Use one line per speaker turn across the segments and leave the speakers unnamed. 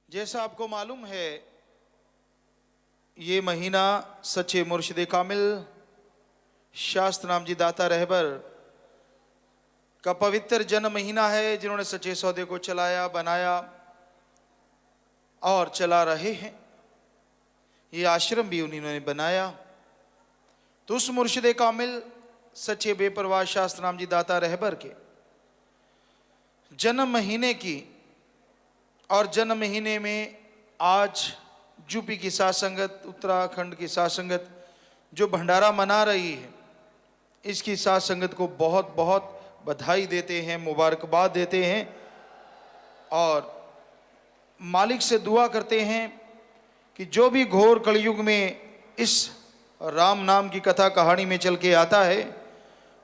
जैसा आपको मालूम है, ये महीना सच्चे मुर्शिद कामिल शास्त्र नाम जी दाता रहबर का पवित्र जन्म महीना है, जिन्होंने सच्चे सौदे को चलाया, बनाया और चला रहे हैं। ये आश्रम भी उन्होंने बनाया। तो उस मुर्शिद कामिल सच्चे बेपरवाह शास्त्र नाम जी दाता रहबर के जन्म महीने की और जन्म महीने में आज यूपी की साध संगत, उत्तराखंड की साध संगत जो भंडारा मना रही है, इसकी साध संगत को बहुत बहुत बधाई देते हैं, मुबारकबाद देते हैं और मालिक से दुआ करते हैं कि जो भी घोर कलयुग में इस राम नाम की कथा कहानी में चल के आता है,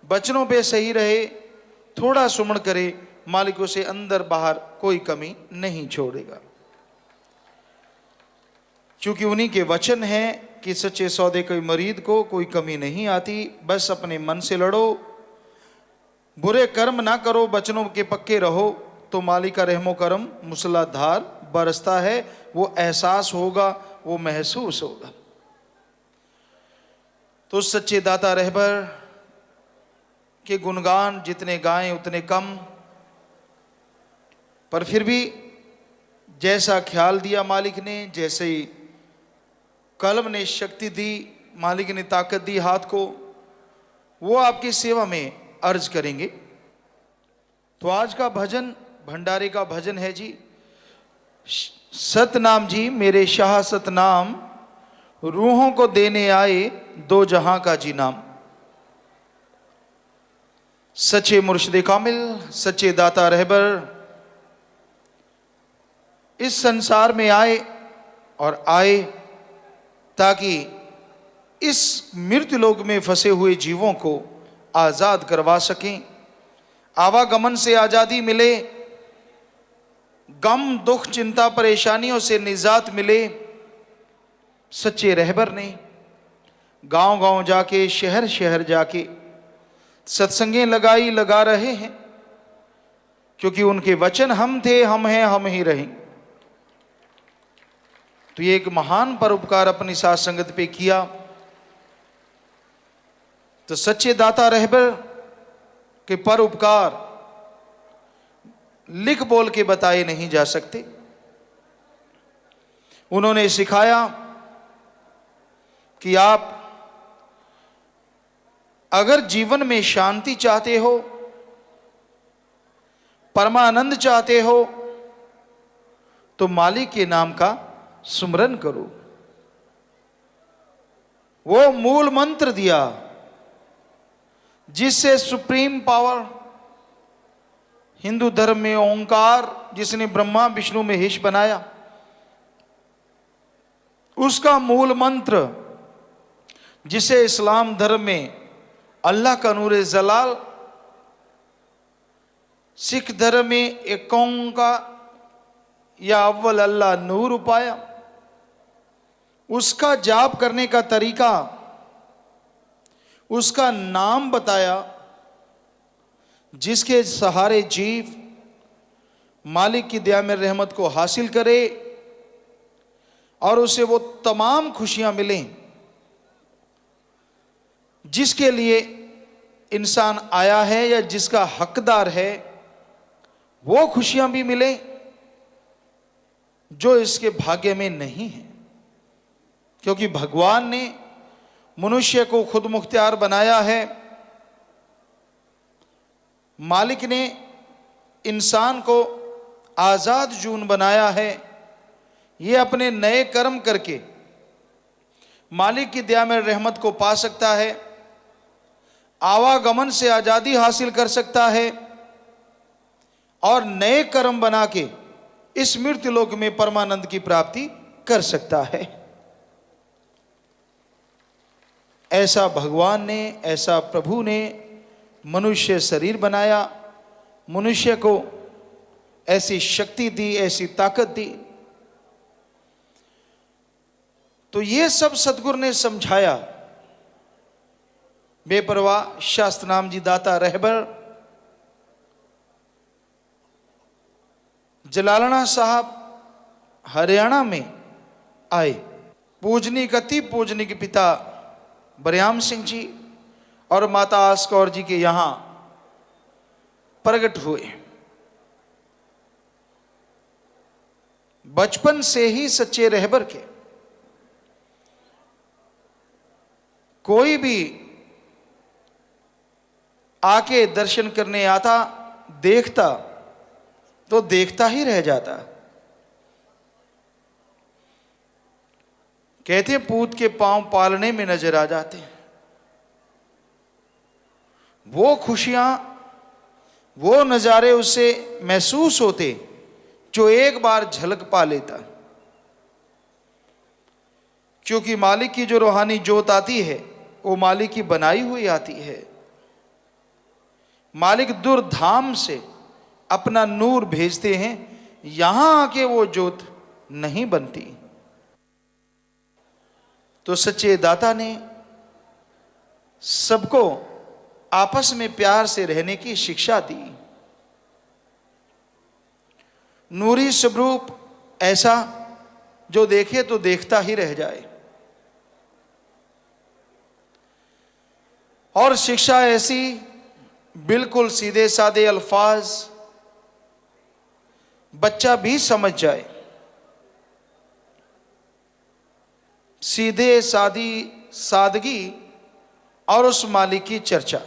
बचनों पे सही रहे, थोड़ा सुमण करे, मालिक उसे अंदर बाहर कोई कमी नहीं छोड़ेगा। क्योंकि उन्हीं के वचन हैं कि सच्चे सौदे के मरीद को कोई कमी नहीं आती। बस अपने मन से लड़ो, बुरे कर्म ना करो, बचनों के पक्के रहो, तो मालिक का रहमो करम मूसलाधार बरसता है। वो एहसास होगा, वो महसूस होगा। तो सच्चे दाता रहबर के गुणगान जितने गाएं उतने कम, पर फिर भी जैसा ख्याल दिया मालिक ने, जैसे ही कलम ने शक्ति दी, मालिक ने ताकत दी हाथ को, वो आपकी सेवा में अर्ज करेंगे। तो आज का भजन भंडारे का भजन है जी, सतनाम जी मेरे शाह सतनाम, रूहों को देने आए दो जहां का जी नाम। सच्चे मुर्शिद कामिल सच्चे दाता रहबर इस संसार में आए और आए ताकि इस मृत्यु लोक में फंसे हुए जीवों को आजाद करवा सकें, आवागमन से आजादी मिले, गम दुख चिंता परेशानियों से निजात मिले। सच्चे रहबर ने गांव गांव जाके, शहर शहर जाके सत्संगें लगा रहे हैं, क्योंकि उनके वचन हम थे, हम हैं, हम ही रहेंगे। तो ये एक महान परोपकार अपनी साथ संगत पे किया। तो सच्चे दाता रहबर के परोपकार लिख बोल के बताए नहीं जा सकते। उन्होंने सिखाया कि आप अगर जीवन में शांति चाहते हो, परमानंद चाहते हो, तो मालिक के नाम का सुमरन करो। वो मूल मंत्र दिया जिससे सुप्रीम पावर, हिंदू धर्म में ओंकार, जिसने ब्रह्मा विष्णु महेश बनाया, उसका मूल मंत्र, जिसे इस्लाम धर्म में अल्लाह का नूर जलाल, सिख धर्म में एकों का या अव्वल अल्लाह नूर पाया, उसका जाप करने का तरीका, उसका नाम बताया, जिसके सहारे जीव मालिक की दया में रहमत को हासिल करे और उसे वो तमाम खुशियां मिलें जिसके लिए इंसान आया है या जिसका हकदार है। वो खुशियां भी मिलें जो इसके भाग्य में नहीं है, क्योंकि भगवान ने मनुष्य को खुद मुख्तियार बनाया है। मालिक ने इंसान को आजाद जून बनाया है। ये अपने नए कर्म करके मालिक की दया में रहमत को पा सकता है, आवागमन से आजादी हासिल कर सकता है और नए कर्म बना के इस मृत्यु लोक में परमानंद की प्राप्ति कर सकता है। ऐसा भगवान ने, ऐसा प्रभु ने मनुष्य शरीर बनाया, मनुष्य को ऐसी शक्ति दी, ऐसी ताकत दी। तो ये सब सतगुरु ने समझाया। बेपरवाह शास्त्र नाम जी दाता रहबर जलालना साहब हरियाणा में आए। पूजनीक अति पूजनीक पिता बरयाम सिंह जी और माता आस कौर जी के यहाँ प्रकट हुए। बचपन से ही सच्चे रहबर के। कोई भी आके दर्शन करने आता, देखता तो देखता ही रह जाता। कहते हैं पूत के पांव पालने में नजर आ जाते हैं। वो खुशियां, वो नजारे उससे महसूस होते जो एक बार झलक पा लेता। क्योंकि मालिक की जो रूहानी जोत आती है वो मालिक की बनाई हुई आती है। मालिक दुर्धाम से अपना नूर भेजते हैं, यहां आके वो जोत नहीं बनती। तो सच्चे दाता ने सबको आपस में प्यार से रहने की शिक्षा दी। नूरी स्वरूप ऐसा जो देखे तो देखता ही रह जाए, और शिक्षा ऐसी बिल्कुल सीधे साधे अल्फाज बच्चा भी समझ जाए। सीधे सादी सादगी और उस मालिक की चर्चा।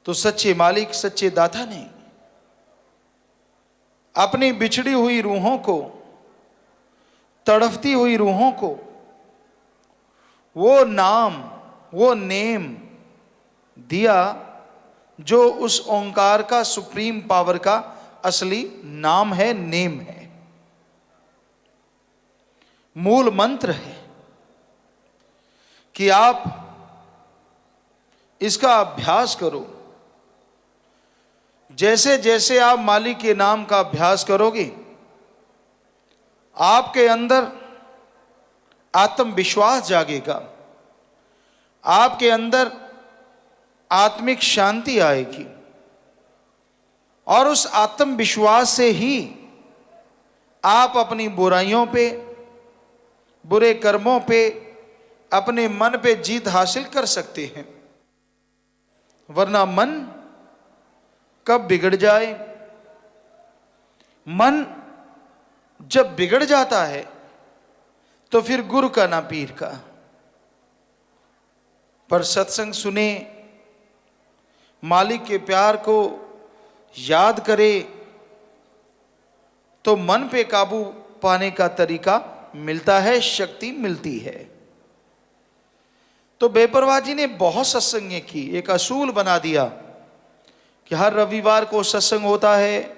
तो सच्चे मालिक, सच्चे दाता ने अपनी बिछड़ी हुई रूहों को, तड़फती हुई रूहों को वो नाम, वो नेम दिया जो उस ओंकार का, सुप्रीम पावर का असली नाम है, नेम है, मूल मंत्र है कि आप इसका अभ्यास करो। जैसे जैसे आप मालिक के नाम का अभ्यास करोगे, आपके अंदर आत्मविश्वास जागेगा, आपके अंदर आत्मिक शांति आएगी, और उस आत्मविश्वास से ही आप अपनी बुराइयों पे, बुरे कर्मों पे, अपने मन पे जीत हासिल कर सकते हैं। वरना मन कब बिगड़ जाए, मन जब बिगड़ जाता है तो फिर गुरु का ना पीर का। पर सत्संग सुने, मालिक के प्यार को याद करे तो मन पे काबू पाने का तरीका मिलता है, शक्ति मिलती है। तो बेपरवाह जी ने बहुत सत्संग की, एक असूल बना दिया कि हर रविवार को सत्संग होता है,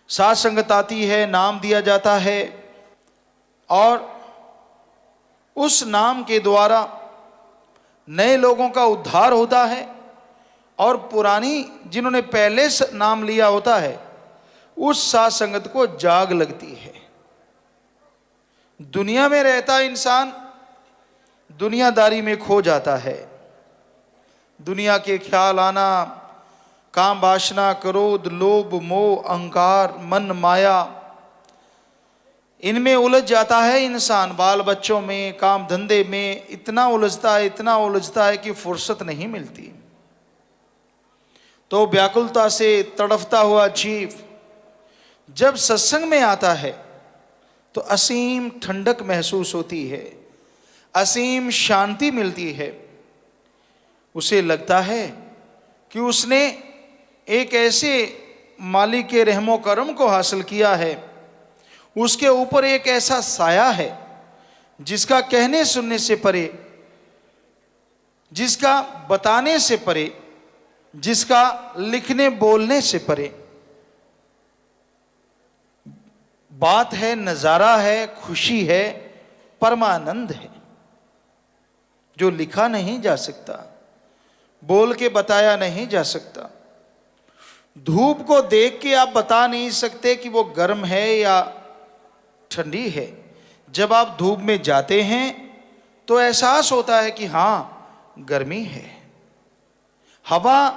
साथ संगत आती है, नाम दिया जाता है, और उस नाम के द्वारा नए लोगों का उद्धार होता है, और पुरानी जिन्होंने पहले नाम लिया होता है उस साथ संगत को जाग लगती है। दुनिया में रहता इंसान दुनियादारी में खो जाता है। दुनिया के ख्याल आना, काम वासना, क्रोध, लोभ, मोह, अहंकार, मन माया, इनमें उलझ जाता है इंसान। बाल बच्चों में, काम धंधे में इतना उलझता है, इतना उलझता है कि फुर्सत नहीं मिलती। तो व्याकुलता से तड़फता हुआ जीव जब सत्संग में आता है तो असीम ठंडक महसूस होती है, असीम शांति मिलती है। उसे लगता है कि उसने एक ऐसे मालिक के रहमो करम को हासिल किया है, उसके ऊपर एक ऐसा साया है जिसका कहने सुनने से परे, जिसका बताने से परे, जिसका लिखने बोलने से परे बात है, नजारा है, खुशी है, परमानंद है, जो लिखा नहीं जा सकता, बोल के बताया नहीं जा सकता। धूप को देख के आप बता नहीं सकते कि वो गर्म है या ठंडी है। जब आप धूप में जाते हैं तो एहसास होता है कि हाँ गर्मी है। हवा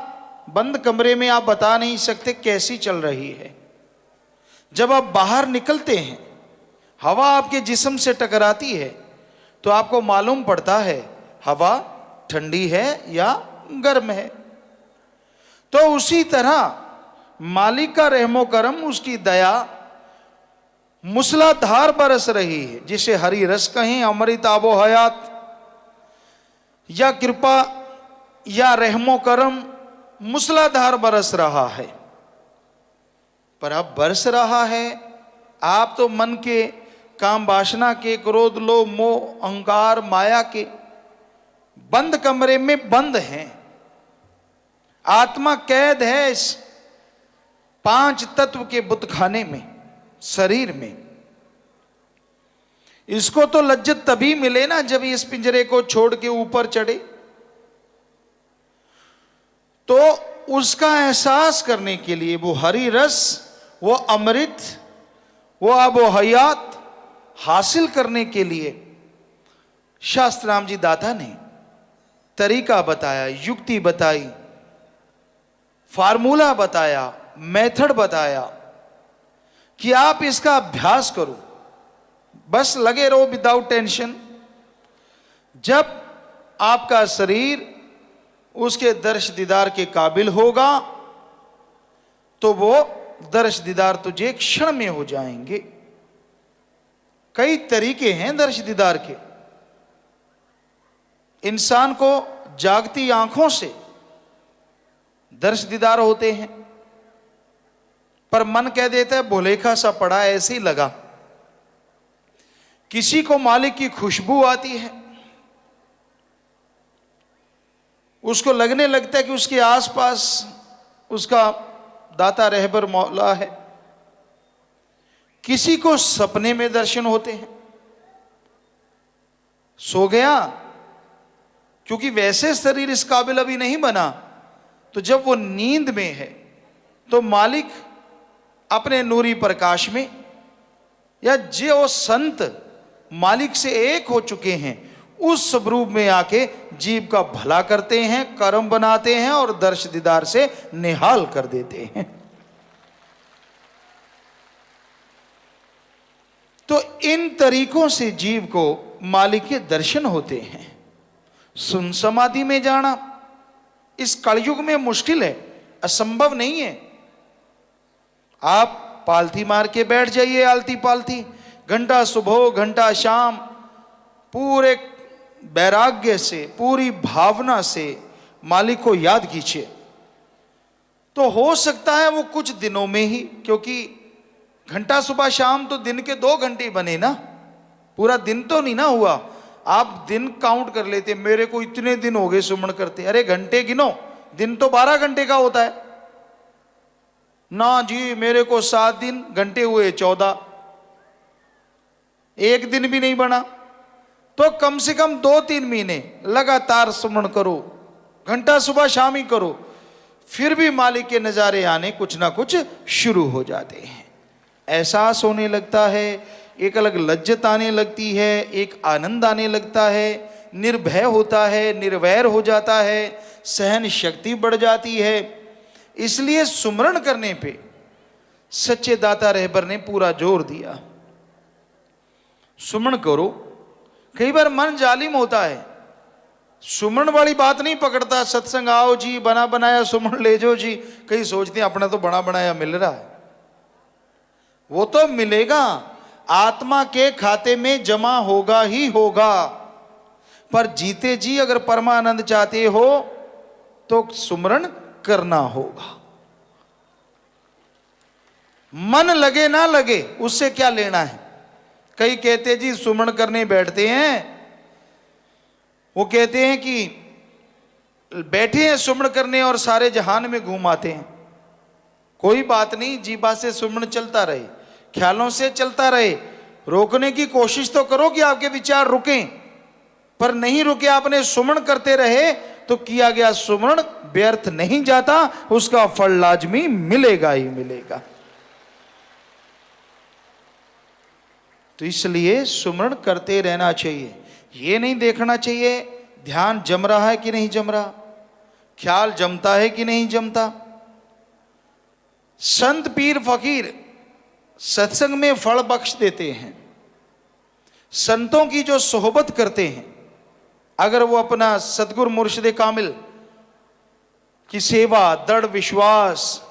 बंद कमरे में आप बता नहीं सकते कैसी चल रही है, जब आप बाहर निकलते हैं, हवा आपके जिस्म से टकराती है तो आपको मालूम पड़ता है हवा ठंडी है या गर्म है। तो उसी तरह मालिक का रहमो करम, उसकी दया मूसलाधार बरस रही है, जिसे हरी रस कहें, अमृत आबो हयात, या कृपा या रहमो करम मूसलाधार बरस रहा है। पर अब बरस रहा है, आप तो मन के, काम वासना के, क्रोध लोभ मोह अहंकार माया के बंद कमरे में बंद हैं। आत्मा कैद है इस 5 तत्व के बुतखाने में, शरीर में। इसको तो लज्जत तभी मिले ना जब इस पिंजरे को छोड़ के ऊपर चढ़े, तो उसका एहसास करने के लिए वो हरी रस, वो अमृत, वो आबो हयात हासिल करने के लिए शास्त्राम जी दाता ने तरीका बताया, युक्ति बताई, फार्मूला बताया, मेथड बताया कि आप इसका अभ्यास करो, बस लगे रहो विदाउट टेंशन। जब आपका शरीर उसके दर्श दीदार के काबिल होगा तो वो दर्श दीदार तुझे क्षण में हो जाएंगे। कई तरीके हैं दर्श दीदार के। इंसान को जागती आंखों से दर्श दीदार होते हैं, पर मन कह देता है भोलेखा सा पड़ा, ऐसे ही लगा। किसी को मालिक की खुशबू आती है, उसको लगने लगता है कि उसके आसपास उसका दाता रहबर मौला है। किसी को सपने में दर्शन होते हैं, सो गया, क्योंकि वैसे शरीर इस काबिल अभी नहीं बना, तो जब वो नींद में है तो मालिक अपने नूरी प्रकाश में, या जो संत मालिक से एक हो चुके हैं उस स्वरूप में आके जीव का भला करते हैं, कर्म बनाते हैं और दर्श दीदार से निहाल कर देते हैं। तो इन तरीकों से जीव को मालिक के दर्शन होते हैं। सुन समाधि में जाना इस कलयुग में मुश्किल है, असंभव नहीं है। आप पालथी मार के बैठ जाइए, आलती पालती, घंटा सुबह घंटा शाम, पूरे वैराग्य से, पूरी भावना से मालिक को याद कीजिए, तो हो सकता है वो कुछ दिनों में ही, क्योंकि घंटा सुबह शाम तो दिन के 2 घंटे बने ना, पूरा दिन तो नहीं ना हुआ। आप दिन काउंट कर लेते, मेरे को इतने दिन हो गए सुमन करते, अरे घंटे गिनो, दिन तो 12 घंटे का होता है ना जी। मेरे को 7 दिन, घंटे हुए 14, एक दिन भी नहीं बना। तो कम से कम 2-3 महीने लगातार सुमन करो, घंटा सुबह शाम ही करो, फिर भी मालिक के नजारे आने कुछ ना कुछ शुरू हो जाते हैं। एहसास होने लगता है, एक अलग लज्जत आने लगती है, एक आनंद आने लगता है, निर्भय होता है, निर्वैर हो जाता है, सहन शक्ति बढ़ जाती है। इसलिए सुमरण करने पे सच्चे दाता रहबर ने पूरा जोर दिया। सुमरण करो। कई बार मन जालिम होता है, सुमरण वाली बात नहीं पकड़ता, सत्संग आओ जी, बना बनाया सुमरण ले जाओ जी। कई सोचते हैं अपना तो बना बनाया मिल रहा है, वो तो मिलेगा, आत्मा के खाते में जमा होगा ही होगा। पर जीते जी अगर परमानंद चाहते हो तो सुमरण करना होगा। मन लगे ना लगे उससे क्या लेना है। कई कहते जी सुमरण करने बैठते हैं, वो कहते हैं कि बैठे हैं सुमरण करने और सारे जहान में घूम आते हैं। कोई बात नहीं, जीवा से सुमरण चलता रहे, ख्यालों से चलता रहे। रोकने की कोशिश तो करो कि आपके विचार रुकें, पर नहीं रुके, आपने सुमरण करते रहे तो किया गया सुमरण व्यर्थ नहीं जाता, उसका फल लाजमी मिलेगा ही मिलेगा। तो इसलिए सुमरण करते रहना चाहिए। ये नहीं देखना चाहिए ध्यान जम रहा है कि नहीं जम रहा, ख्याल जमता है कि नहीं जमता। संत पीर फकीर सत्संग में फल बख्श देते हैं, संतों की जो सोहबत करते हैं, अगर वो अपना सतगुरु मुर्शिद कामिल की सेवा दृढ़ विश्वास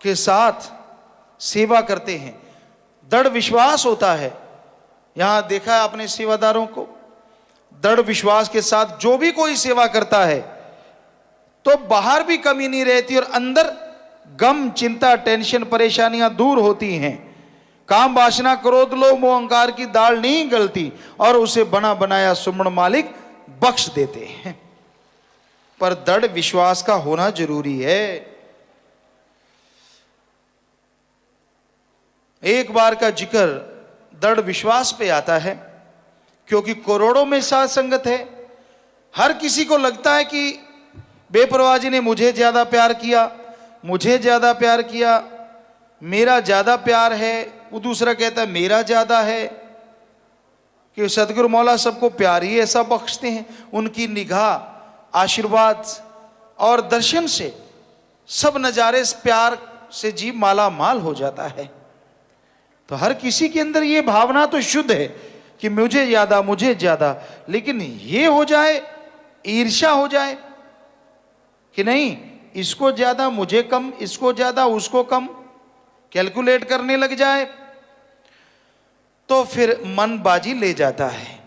के साथ सेवा करते हैं, दृढ़ विश्वास होता है। यहां देखा है अपने सेवादारों को, दृढ़ विश्वास के साथ जो भी कोई सेवा करता है तो बाहर भी कमी नहीं रहती और अंदर गम, चिंता, टेंशन, परेशानियां दूर होती हैं। काम, वासना, क्रोध, लोभ, मोह, अहंकार की दाल नहीं गलती और उसे बना बनाया सुमण मालिक बख्श देते हैं। पर दृढ़ विश्वास का होना जरूरी है। एक बार का जिक्र दृढ़ विश्वास पे आता है, क्योंकि करोड़ों में साथ संगत है। हर किसी को लगता है कि बेपरवाह जी ने मुझे ज्यादा प्यार किया, मुझे ज्यादा प्यार किया, मेरा ज्यादा प्यार है। वो दूसरा कहता है मेरा ज्यादा है। कि सतगुरु मौला सबको प्यार ही ऐसा बख्शते हैं, उनकी निगाह, आशीर्वाद और दर्शन से सब नजारे इस प्यार से जीव माला माल हो जाता है। तो हर किसी के अंदर ये भावना तो शुद्ध है कि मुझे ज्यादा, मुझे ज्यादा, लेकिन ये हो जाए, ईर्ष्या हो जाए कि नहीं इसको ज्यादा, मुझे कम, इसको ज्यादा, उसको कम, कैलकुलेट करने लग जाए, तो फिर मन बाजी ले जाता है।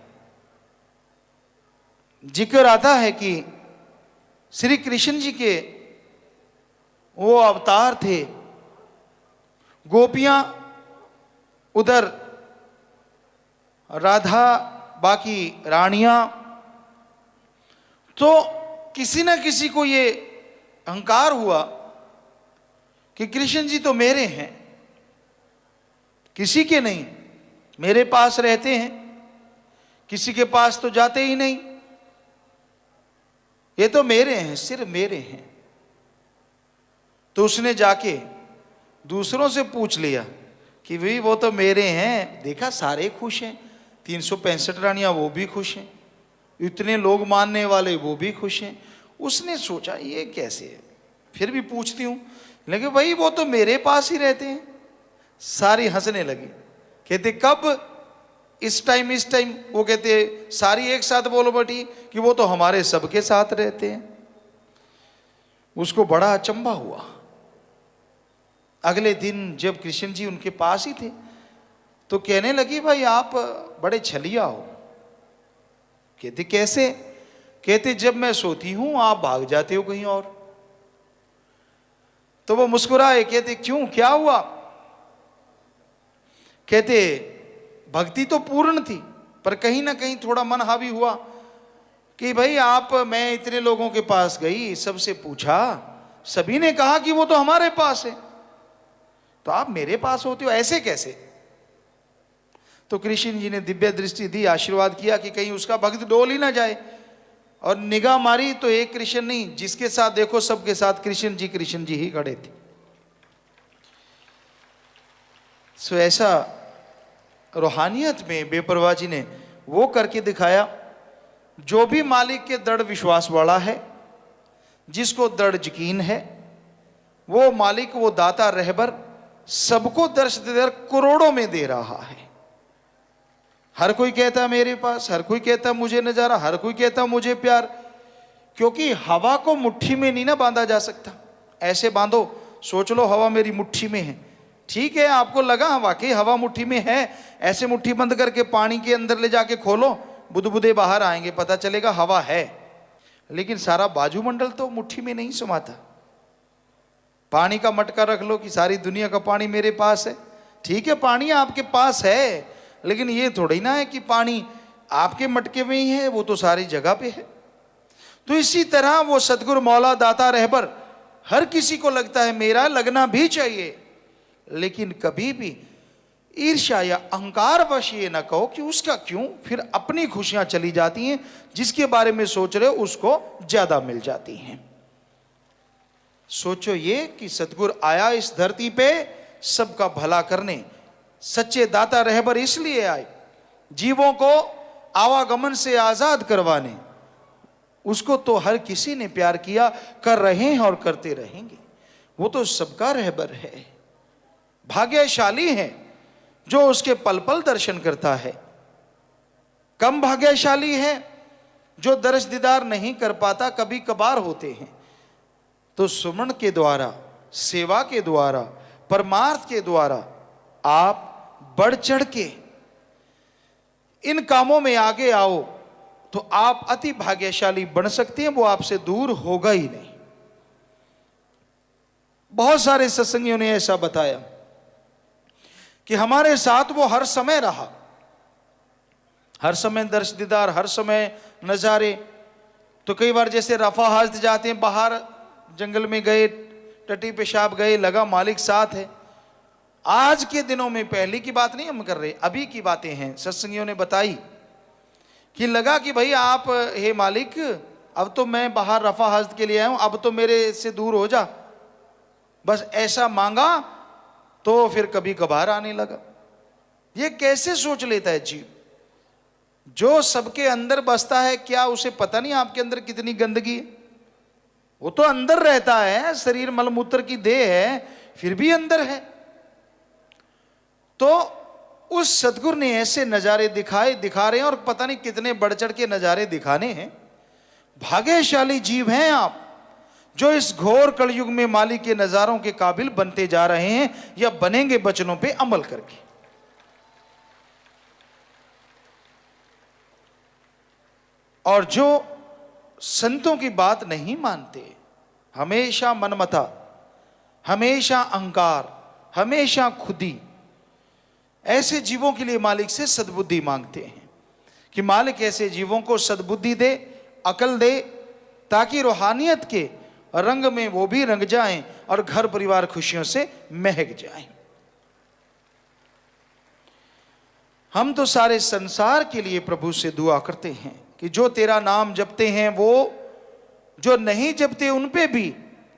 जिक्र आता है कि श्री कृष्ण जी के वो अवतार थे, गोपियां उधर, राधा, बाकी रानियां, तो किसी ना किसी को ये अहंकार हुआ कि कृष्ण जी तो मेरे हैं, किसी के नहीं, मेरे पास रहते हैं, किसी के पास तो जाते ही नहीं, ये तो मेरे हैं, सिर्फ मेरे हैं। तो उसने जाके दूसरों से पूछ लिया कि भाई वो तो मेरे हैं, देखा सारे खुश हैं, 365 रानियां वो भी खुश हैं, इतने लोग मानने वाले वो भी खुश हैं। उसने सोचा ये कैसे है, फिर भी पूछती हूं, लेकिन भाई वो तो मेरे पास ही रहते हैं। सारी हंसने लगी, कहते कब, इस टाइम, इस टाइम। वो कहते सारी एक साथ बोलो बेटी कि वो तो हमारे सबके साथ रहते हैं। उसको बड़ा अचंभा हुआ। अगले दिन जब कृष्ण जी उनके पास ही थे तो कहने लगी भाई आप बड़े छलिया हो। कहते कैसे? कहते जब मैं सोती हूं आप भाग जाते हो कहीं और। तो वो मुस्कुराए, कहते क्यों, क्या हुआ? कहते भक्ति तो पूर्ण थी पर कहीं ना कहीं थोड़ा मन हावी हुआ कि भाई आप, मैं इतने लोगों के पास गई, सबसे पूछा, सभी ने कहा कि वो तो हमारे पास है, तो आप मेरे पास होते हो, ऐसे कैसे? तो कृष्ण जी ने दिव्य दृष्टि दी, आशीर्वाद किया कि कहीं उसका भक्त डोल ही ना जाए। और निगाह मारी तो एक कृष्ण नहीं, जिसके साथ देखो सबके साथ कृष्ण जी ही खड़े थे। सो ऐसा रूहानियत में बेपरवाह जी ने वो करके दिखाया। जो भी मालिक के दृढ़ विश्वास वाला है, जिसको दृढ़ यकीन है, वो मालिक, वो दाता रहबर सबको दर्श दे करोड़ों में दे रहा है। हर कोई कहता है मेरे पास, हर कोई कहता है मुझे नजारा, हर कोई कहता है मुझे प्यार। क्योंकि हवा को मुट्ठी में नहीं ना बांधा जा सकता। ऐसे बांधो, सोच लो हवा मेरी मुट्ठी में है, ठीक है, आपको लगा वाकई हवा मुट्ठी में है, ऐसे मुट्ठी बंद करके पानी के अंदर ले जाके खोलो, बुदबुदे बाहर आएंगे, पता चलेगा हवा है। लेकिन सारा बाजूमंडल तो मुट्ठी में नहीं समाता। पानी का मटका रख लो कि सारी दुनिया का पानी मेरे पास है, ठीक है, पानी आपके पास है, लेकिन ये थोड़ी ना है कि पानी आपके मटके में ही है, वो तो सारी जगह पे है। तो इसी तरह वो सतगुरु मौला दाता रहबर हर किसी को लगता है मेरा, लगना भी चाहिए, लेकिन कभी भी ईर्ष्या या अहंकार वश ये ना कहो कि उसका क्यों, फिर अपनी खुशियां चली जाती हैं, जिसके बारे में सोच रहे हो उसको ज्यादा मिल जाती हैं। सोचो ये कि सतगुरु आया इस धरती पे सबका भला करने, सच्चे दाता रहबर इसलिए आए, जीवों को आवागमन से आजाद करवाने। उसको तो हर किसी ने प्यार किया, कर रहे हैं और करते रहेंगे। वो तो सबका रहबर है, भाग्यशाली है जो उसके पल पल दर्शन करता है। कम भाग्यशाली है जो दर्श दीदार नहीं कर पाता, कभी कभार होते हैं। तो सुमन के द्वारा, सेवा के द्वारा, परमार्थ के द्वारा आप बढ़ चढ़ के इन कामों में आगे आओ तो आप अति भाग्यशाली बन सकते हैं, वो आपसे दूर होगा ही नहीं। बहुत सारे सत्संगियों ने ऐसा बताया कि हमारे साथ वो हर समय रहा, हर समय दर्श दीदार, हर समय नज़ारे। तो कई बार जैसे रफा हाजत जाते हैं, बाहर जंगल में गए, टटी पेशाब गए, लगा मालिक साथ है। आज के दिनों में, पहले की बात नहीं हम कर रहे, अभी की बातें हैं, सत्संगियों ने बताई कि लगा कि भाई आप, हे मालिक, अब तो मैं बाहर रफा हाजत के लिए आया हूं, अब तो मेरे से दूर हो जा। बस ऐसा मांगा तो फिर कभी कभार आने लगा। ये कैसे सोच लेता है जीव? जो सबके अंदर बसता है, क्या उसे पता नहीं आपके अंदर कितनी गंदगी है? वो तो अंदर रहता है, शरीर मलमूत्र की देह है, फिर भी अंदर है। तो उस सदगुरु ने ऐसे नजारे दिखा रहे हैं, और पता नहीं कितने बढ़ चढ़ के नजारे दिखाने हैं। भाग्यशाली जीव हैं आप, जो इस घोर कलयुग में मालिक के नजारों के काबिल बनते जा रहे हैं, या बनेंगे वचनों पे अमल करके। और जो संतों की बात नहीं मानते, हमेशा मनमता, हमेशा अहंकार, हमेशा खुदी, ऐसे जीवों के लिए मालिक से सद्बुद्धि मांगते हैं कि मालिक ऐसे जीवों को सद्बुद्धि दे, अकल दे, ताकि रूहानियत के रंग में वो भी रंग जाएं और घर परिवार खुशियों से महक जाएं। हम तो सारे संसार के लिए प्रभु से दुआ करते हैं कि जो तेरा नाम जपते हैं, वो जो नहीं जपते उन पे भी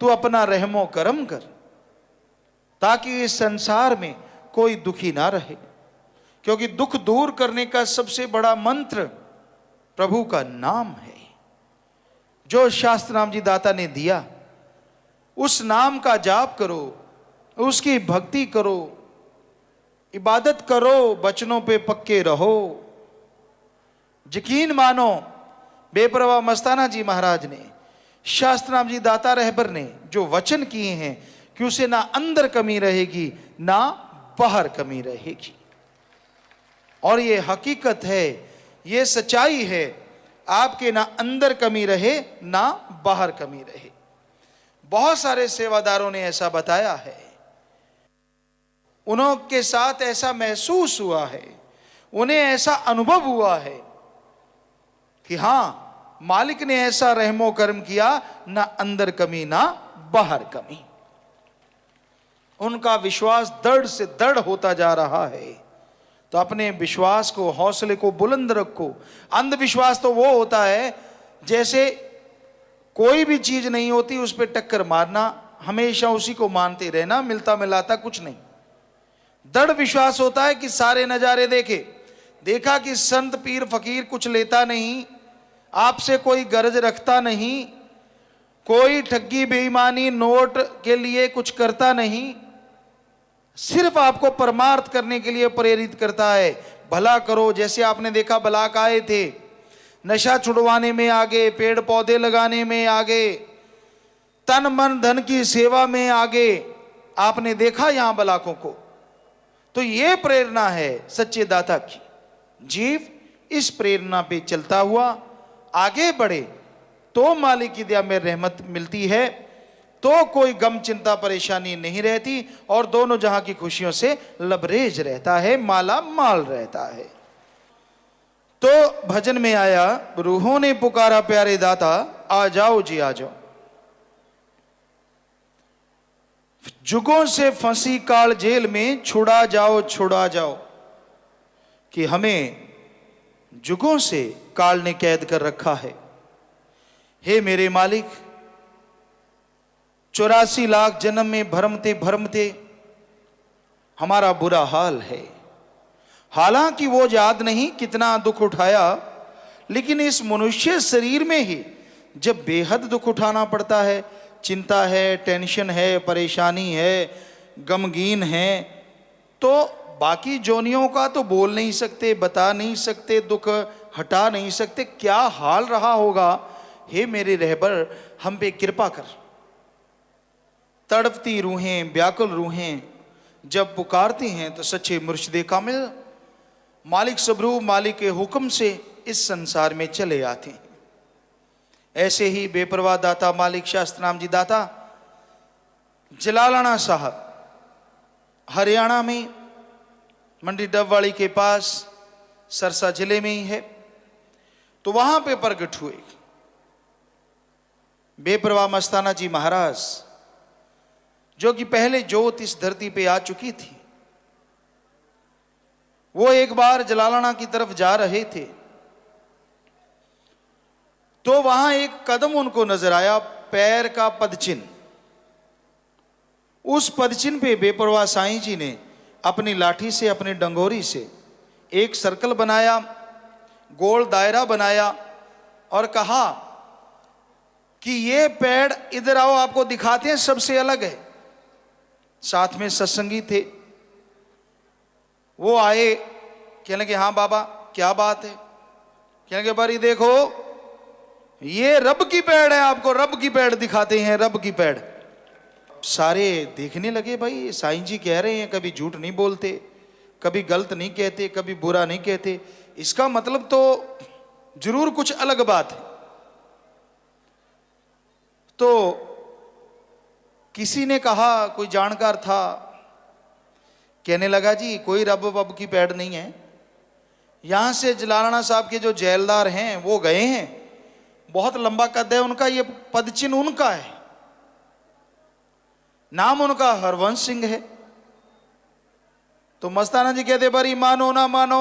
तू अपना रहमो करम कर, ताकि इस संसार में कोई दुखी ना रहे। क्योंकि दुख दूर करने का सबसे बड़ा मंत्र प्रभु का नाम है, जो शास्त्र नाम जी दाता ने दिया। उस नाम का जाप करो, उसकी भक्ति करो, इबादत करो, बचनों पे पक्के रहो। यकीन मानो, बेपरवाह मस्ताना जी महाराज ने, शास्त्र नाम जी दाता रहबर ने जो वचन किए हैं कि उसे ना अंदर कमी रहेगी ना बाहर कमी रहेगी। और ये हकीकत है, ये सच्चाई है, आपके ना अंदर कमी रहे ना बाहर कमी रहे। बहुत सारे सेवादारों ने ऐसा बताया है, उनके साथ ऐसा महसूस हुआ है, उन्हें ऐसा अनुभव हुआ है कि हां, मालिक ने ऐसा रहमो कर्म किया, ना अंदर कमी ना बाहर कमी। उनका विश्वास दृढ़ से दृढ़ होता जा रहा है। तो अपने विश्वास को, हौसले को बुलंद रखो। अंधविश्वास तो वो होता है जैसे कोई भी चीज नहीं होती उस पर टक्कर मारना, हमेशा उसी को मानते रहना, मिलता मिलाता कुछ नहीं। दृढ़ विश्वास होता है कि सारे नजारे देखे, देखा कि संत पीर फकीर कुछ लेता नहीं, आपसे कोई गर्ज रखता नहीं, कोई ठगी बेईमानी नोट के लिए कुछ करता नहीं, सिर्फ आपको परमार्थ करने के लिए प्रेरित करता है। भला करो, जैसे आपने देखा बलाक आए थे, नशा छुड़वाने में आगे, पेड़ पौधे लगाने में आगे, तन मन धन की सेवा में आगे, आपने देखा यहां बलाकों को। तो ये प्रेरणा है सच्चे दाता की। जीव इस प्रेरणा पे चलता हुआ आगे बढ़े तो मालिक की दया में रहमत मिलती है, तो कोई गम चिंता परेशानी नहीं रहती, और दोनों जहां की खुशियों से लबरेज रहता है, माला माल रहता है। तो भजन में आया, रूहों ने पुकारा प्यारे दाता, आ जाओ जी आ जाओ। जुगों से फंसी काल जेल में, छुड़ा जाओ, कि हमें जुगों से काल ने कैद कर रखा है। हे मेरे मालिक, 84 लाख जन्म में भरमते भरमते हमारा बुरा हाल है। हालांकि वो याद नहीं कितना दुख उठाया, लेकिन इस मनुष्य शरीर में ही जब बेहद दुख उठाना पड़ता है, चिंता है, टेंशन है, परेशानी है, गमगीन है, तो बाकी जोनियों का तो बोल नहीं सकते, बता नहीं सकते, दुख हटा नहीं सकते। क्या हाल रहा होगा। हे मेरे रहबर, हम पे कृपा कर। तड़पती रूहें, व्याकुल रूहें जब पुकारती हैं तो सच्चे मुर्शिदे कामिल मालिक सब्रू मालिक के हुक्म से इस संसार में चले आते हैं। ऐसे ही बेपरवाह दाता मालिक शास्त्र नाम जी दाता जलालाना साहब हरियाणा में मंडी डबवाड़ी के पास सरसा जिले में ही है, तो वहां पे प्रकट हुए बेपरवाह मस्ताना जी महाराज, जो कि पहले ज्योत इस धरती पे आ चुकी थी। वो एक बार जलालाना की तरफ जा रहे थे तो वहां एक कदम उनको नजर आया, पैर का पदचिन्ह। उस पदचिन्ह पे बेपरवाह साईं जी ने अपनी लाठी से, अपनी डंगोरी से एक सर्कल बनाया, गोल दायरा बनाया और कहा कि ये पेड़ इधर आओ, आपको दिखाते हैं, सबसे अलग है। साथ में सत्संगी थे, वो आए, कहने लगे हाँ बाबा क्या बात है। कहने लगे बारी देखो, ये रब की पेड़ है, आपको रब की पेड़ दिखाते हैं, रब की पेड़। सारे देखने लगे, भाई साईं जी कह रहे हैं, कभी झूठ नहीं बोलते, कभी गलत नहीं कहते, कभी बुरा नहीं कहते, इसका मतलब तो जरूर कुछ अलग बात है। तो किसी ने कहा, कोई जानकार था, कहने लगा जी कोई रब वब की पेड़ नहीं है, यहां से जलालाना साहब के जो जेलदार हैं वो गए हैं, बहुत लंबा कद है उनका, ये पदचिन्ह उनका है, नाम उनका हरवंश सिंह है। तो मस्ताना जी कहते भाई मानो ना मानो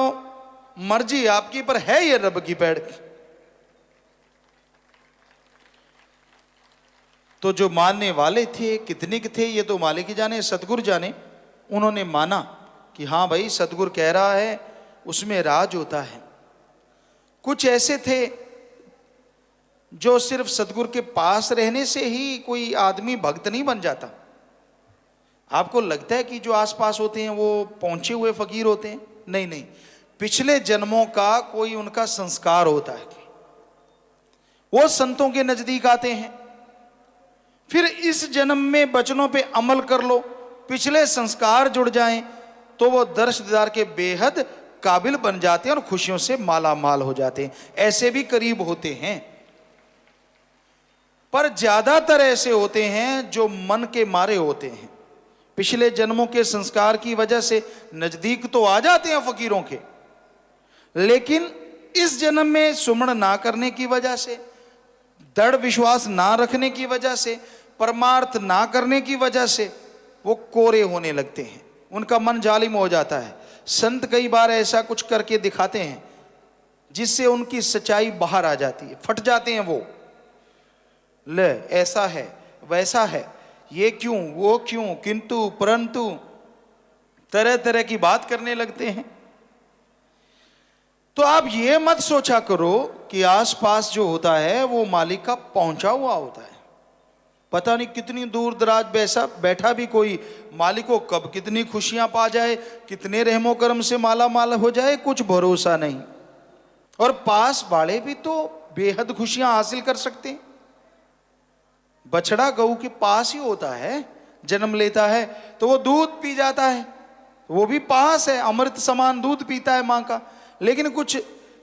मर्जी आपकी, पर है ये रब की पेड़। तो जो मानने वाले थे, कितने के थे ये तो मालिक ही जाने, सतगुरु जाने। उन्होंने माना कि हाँ भाई सतगुरु कह रहा है, उसमें राज होता है। कुछ ऐसे थे जो सिर्फ सतगुरु के पास रहने से ही कोई आदमी भक्त नहीं बन जाता। आपको लगता है कि जो आसपास होते हैं वो पहुंचे हुए फकीर होते हैं, नहीं नहीं, पिछले जन्मों का कोई उनका संस्कार होता है, वो संतों के नजदीक आते हैं, फिर इस जन्म में वचनों पे अमल कर लो, पिछले संस्कार जुड़ जाएं तो वो दर्श दीदार के बेहद काबिल बन जाते हैं और खुशियों से माला माल हो जाते हैं। ऐसे भी करीब होते हैं, पर ज्यादातर ऐसे होते हैं जो मन के मारे होते हैं, पिछले जन्मों के संस्कार की वजह से नजदीक तो आ जाते हैं फकीरों के, लेकिन इस जन्म में सुमरण ना करने की वजह से, दृढ़ विश्वास ना रखने की वजह से, परमार्थ ना करने की वजह से वो कोरे होने लगते हैं, उनका मन जालिम हो जाता है। संत कई बार ऐसा कुछ करके दिखाते हैं जिससे उनकी सच्चाई बाहर आ जाती है, फट जाते हैं वो, ले ऐसा है वैसा है, ये क्यों वो क्यों, किंतु परंतु, तरह तरह की बात करने लगते हैं। तो आप ये मत सोचा करो कि आसपास जो होता है वो मालिक का पहुंचा हुआ होता है। पता नहीं कितनी दूर दराज बैठा भी कोई मालिक को कब कितनी खुशियां पा जाए, कितने रहमो करम से माला माल हो जाए, कुछ भरोसा नहीं। और पास वाले भी तो बेहद खुशियां हासिल कर सकते हैं। बछड़ा गऊ के पास ही होता है, जन्म लेता है तो वो दूध पी जाता है, वो भी पास है, अमृत समान दूध पीता है मां का। लेकिन कुछ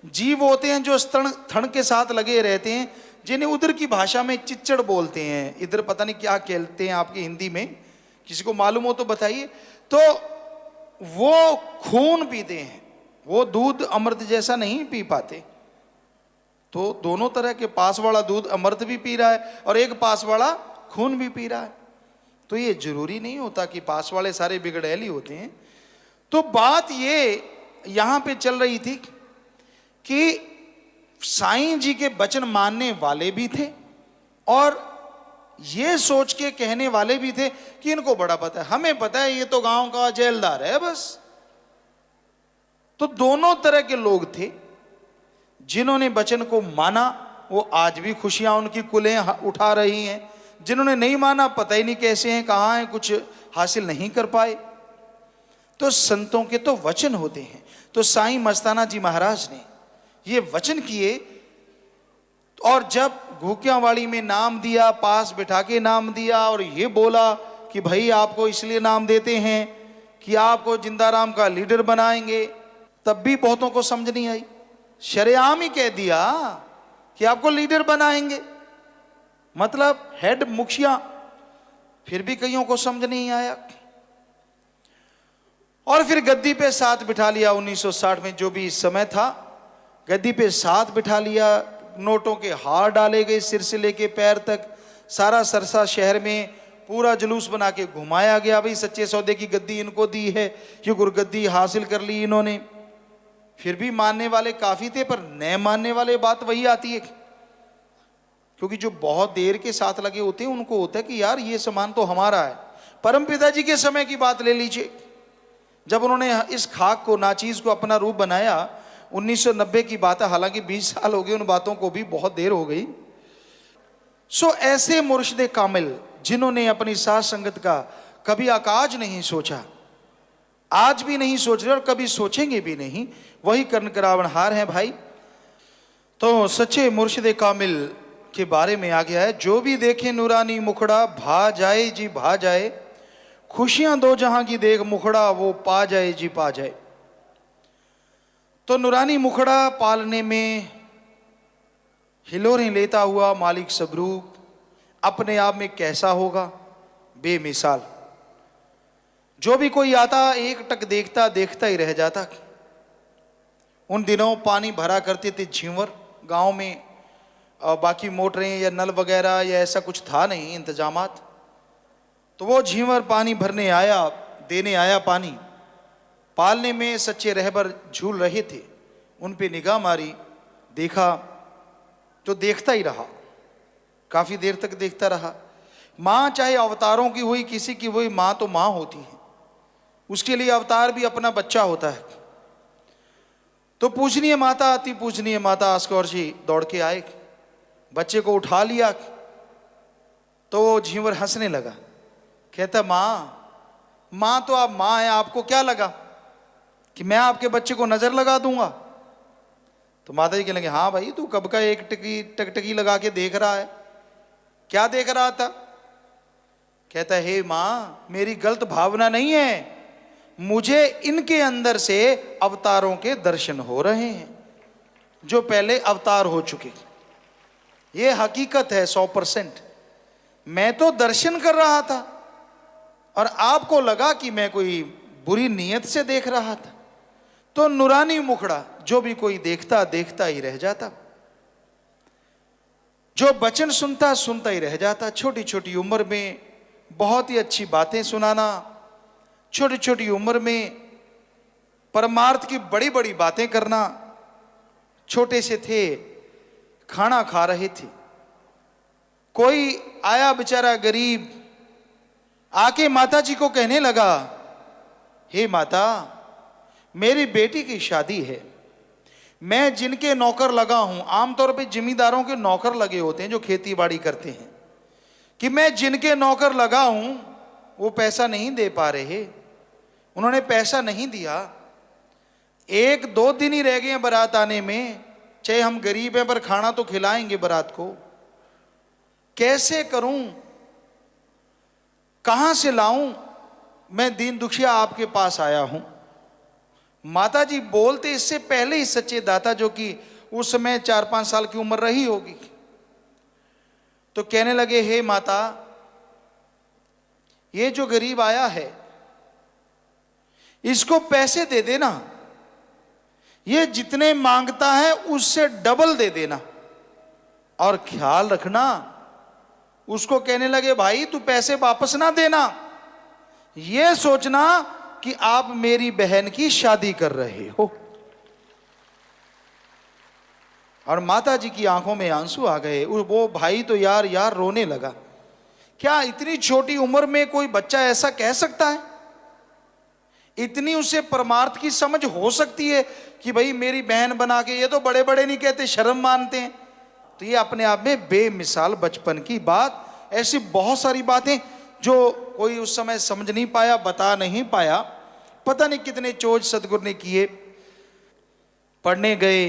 जीव होते हैं जो स्तन थन के साथ लगे रहते हैं, जिन्हें उधर की भाषा में चिच्चड़ बोलते हैं, इधर पता नहीं क्या कहते हैं आपकी हिंदी में, किसी को मालूम हो तो बताइए। तो वो खून पीते हैं, वो दूध अमृत जैसा नहीं पी पाते। तो दोनों तरह के, पास वाला दूध अमृत भी पी रहा है और एक पास वाला खून भी पी रहा है। तो ये जरूरी नहीं होता कि पास वाले सारे बिगड़ैली होते हैं। तो बात ये यहां पे चल रही थी कि साईं जी के वचन मानने वाले भी थे और ये सोच के कहने वाले भी थे कि इनको बड़ा पता है, हमें पता है ये तो गांव का जेलदार है बस। तो दोनों तरह के लोग थे। जिन्होंने वचन को माना वो आज भी खुशियां उनकी कुलें उठा रही हैं, जिन्होंने नहीं माना पता ही नहीं कैसे हैं, कहां हैं, कुछ हासिल नहीं कर पाए। तो संतों के तो वचन होते हैं। तो साईं मस्ताना जी महाराज ने ये वचन किए, और जब घोकियावाड़ी में नाम दिया, पास बिठा के नाम दिया, और ये बोला कि भाई आपको इसलिए नाम देते हैं कि आपको जिंदाराम का लीडर बनाएंगे, तब भी बहुतों को समझ नहीं आई। शरेआम ही कह दिया कि आपको लीडर बनाएंगे, मतलब हेड मुखिया, फिर भी कईयों को समझ नहीं आया। और फिर गद्दी पे साथ बिठा लिया। 1960 में जो भी समय था, गद्दी पे साथ बिठा लिया। नोटों के हार डाले गए सिर से लेके पैर तक। सारा सरसा शहर में पूरा जुलूस बना के घुमाया गया, भाई सच्चे सौदे की गद्दी इनको दी है, ये गुरगद्दी हासिल कर ली इन्होंने। फिर भी मानने वाले काफी थे, पर न मानने वाले बात वही आती है, क्योंकि जो बहुत देर के साथ लगे होते हैं उनको होता है कि यार ये सामान तो हमारा है। परम पिताजी के समय की बात ले लीजिए, जब उन्होंने इस खाक को, नाचीज को अपना रूप बनाया, 1990 की बात है, हालांकि 20 साल हो गए उन बातों को भी, बहुत देर हो गई। सो ऐसे मुर्शिदे कामिल जिन्होंने अपनी साथ संगत का कभी आकाज नहीं सोचा, आज भी नहीं सोच रहे और कभी सोचेंगे भी नहीं, वही कर्ण करावनहार हैं भाई। तो सच्चे मुर्शिदे कामिल के बारे में आ गया है, जो भी देखे नूरानी मुखड़ा, भा जाए जी भा जाए, खुशियां दो जहां की देख मुखड़ा, वो पा जाए जी पा जाए। तो नूरानी मुखड़ा पालने में हिलोरें लेता हुआ मालिक सबरूप अपने आप में कैसा होगा, बेमिसाल। जो भी कोई आता एक टक देखता देखता ही रह जाता। उन दिनों पानी भरा करते थे झींवर गांव में, और बाकी मोटरें या नल वगैरह या ऐसा कुछ था नहीं इंतजामात। तो वो झींवर पानी भरने आया, देने आया पानी। पालने में सच्चे रहबर झूल रहे थे, उन पे निगाह मारी, देखा तो देखता ही रहा, काफी देर तक देखता रहा। माँ चाहे अवतारों की हुई, किसी की हुई, माँ तो माँ होती है, उसके लिए अवतार भी अपना बच्चा होता है। तो पूजनीय माता आती, पूजनीय माता आस्कौर जी दौड़ के आए, बच्चे को उठा लिया। तो वो झींवर हंसने लगा, कहता माँ तो आप माँ हैं, आपको क्या लगा कि मैं आपके बच्चे को नजर लगा दूंगा? तो माता जी कहने लगे, हाँ भाई तू कब का एक टकटकी लगा के देख रहा है, क्या देख रहा था? कहता है, हे माँ मेरी गलत भावना नहीं है, मुझे इनके अंदर से अवतारों के दर्शन हो रहे हैं, जो पहले अवतार हो चुके। ये हकीकत है 100%। मैं तो दर्शन कर रहा था और आपको लगा कि मैं कोई बुरी नीयत से देख रहा था। तो नूरानी मुखड़ा जो भी कोई देखता देखता ही रह जाता, जो वचन सुनता सुनता ही रह जाता। छोटी छोटी उम्र में बहुत ही अच्छी बातें सुनाना, छोटी छोटी उम्र में परमार्थ की बड़ी बड़ी बातें करना। छोटे से थे, खाना खा रहे थे, कोई आया बेचारा गरीब, आके माता जी को कहने लगा, हे माता मेरी बेटी की शादी है, मैं जिनके नौकर लगा हूं, आमतौर पे जिम्मेदारों के नौकर लगे होते हैं जो खेती बाड़ी करते हैं, कि मैं जिनके नौकर लगा हूं वो पैसा नहीं दे पा रहे, उन्होंने पैसा नहीं दिया, 1-2 दिन ही रह गए हैं बारात आने में, चाहे हम गरीब हैं पर खाना तो खिलाएंगे बारात को, कैसे करूं, कहां से लाऊं, मैं दीन दुखिया आपके पास आया हूं। माता जी बोलते इससे पहले ही सच्चे दाता, जो कि उस समय 4-5 साल की उम्र रही होगी, तो कहने लगे, हे माता ये जो गरीब आया है इसको पैसे दे देना, ये जितने मांगता है उससे डबल दे देना, और ख्याल रखना। उसको कहने लगे, भाई तू पैसे वापस ना देना, ये सोचना कि आप मेरी बहन की शादी कर रहे हो। और माता जी की आंखों में आंसू आ गए। वो भाई तो यार रोने लगा। क्या इतनी छोटी उम्र में कोई बच्चा ऐसा कह सकता है? इतनी उसे परमार्थ की समझ हो सकती है कि भाई मेरी बहन बना के, ये तो बड़े बड़े नहीं कहते, शर्म मानते हैं। तो ये अपने आप में बेमिसाल बचपन की बात। ऐसी बहुत सारी बातें जो कोई उस समय समझ नहीं पाया, बता नहीं पाया, पता नहीं कितने चोज सतगुरु ने किए। पढ़ने गए,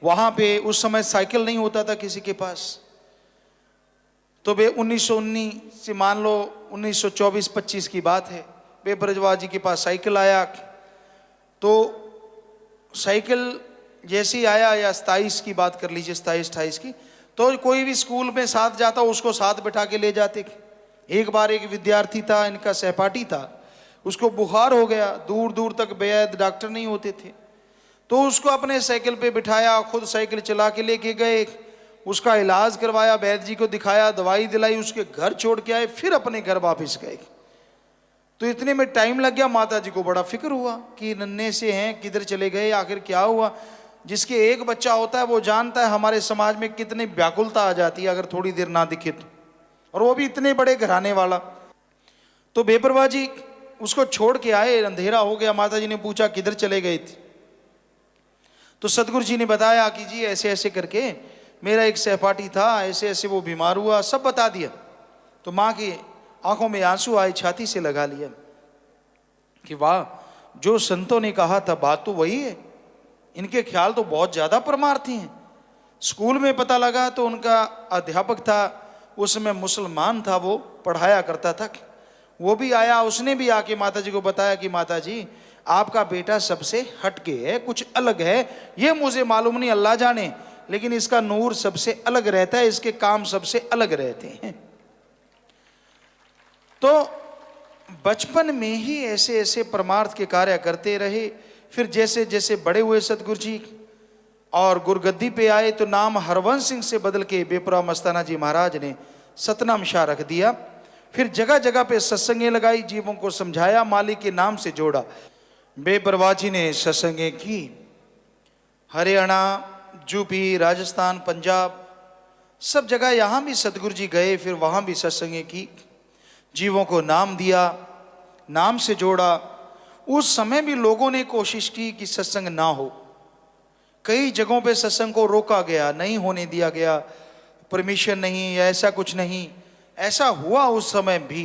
वहां पे उस समय साइकिल नहीं होता था किसी के पास, तो वे 1919 से मान लो 1924-25 की बात है, बेपरजवा जी के पास साइकिल आया। तो साइकिल जैसे ही आया, या 27 की बात कर लीजिए, 27-28 की, तो कोई भी स्कूल में साथ जाता उसको साथ बैठा के ले जाते। एक बार एक विद्यार्थी था, इनका सहपाठी था, उसको बुखार हो गया, दूर दूर तक वैद्य डॉक्टर नहीं होते थे, तो उसको अपने साइकिल पे बिठाया, खुद साइकिल चला के लेके गए, उसका इलाज करवाया, वैद्य जी को दिखाया, दवाई दिलाई, उसके घर छोड़ के आए, फिर अपने घर वापस गए। तो इतने में टाइम लग गया। माता जी को बड़ा फिक्र हुआ कि नन्हे से हैं, किधर चले गए, आखिर क्या हुआ। जिसके एक बच्चा होता है वो जानता है हमारे समाज में कितनी व्याकुलता आ जाती है अगर थोड़ी देर ना दिखे तो, और वो भी इतने बड़े घराने वाला। तो बेपरवाह जी उसको छोड़ के आए, अंधेरा हो गया। माता जी ने पूछा किधर चले गए थे, तो सतगुरु जी ने बताया कि जी ऐसे ऐसे करके मेरा एक सहपाठी था, ऐसे ऐसे वो बीमार हुआ, सब बता दिया। तो माँ की आंखों में आंसू आए, छाती से लगा लिया कि वाह, जो संतों ने कहा था बात तो वही है। इनके ख्याल तो बहुत ज्यादा परमार्थी हैं। स्कूल में पता लगा तो उनका अध्यापक था, उस समय मुसलमान था, वो पढ़ाया करता था, वो भी आया, उसने भी आके माता जी को बताया कि माता जी आपका बेटा सबसे हटके है, कुछ अलग है, ये मुझे मालूम नहीं, अल्लाह जाने, लेकिन इसका नूर सबसे अलग रहता है, इसके काम सबसे अलग रहते हैं। तो बचपन में ही ऐसे ऐसे परमार्थ के कार्य करते रहे। फिर जैसे जैसे बड़े हुए सतगुरु जी और गुरगद्दी पे आए तो नाम हरवंश सिंह से बदल के बेपरवाह मस्ताना जी महाराज ने सतनाम शाह रख दिया। फिर जगह जगह पे सत्संगें लगाई, जीवों को समझाया, मालिक के नाम से जोड़ा। बेपरवाह जी ने सत्संगें की, हरियाणा, यूपी, राजस्थान, पंजाब, सब जगह यहाँ भी सतगुरु जी गए, फिर वहाँ भी सत्संगें की, जीवों को नाम दिया, नाम से जोड़ा। उस समय भी लोगों ने कोशिश की कि सत्संग ना हो, कई जगहों पे सत्संग को रोका गया, नहीं होने दिया गया, परमिशन नहीं, ऐसा कुछ नहीं, ऐसा हुआ उस समय भी।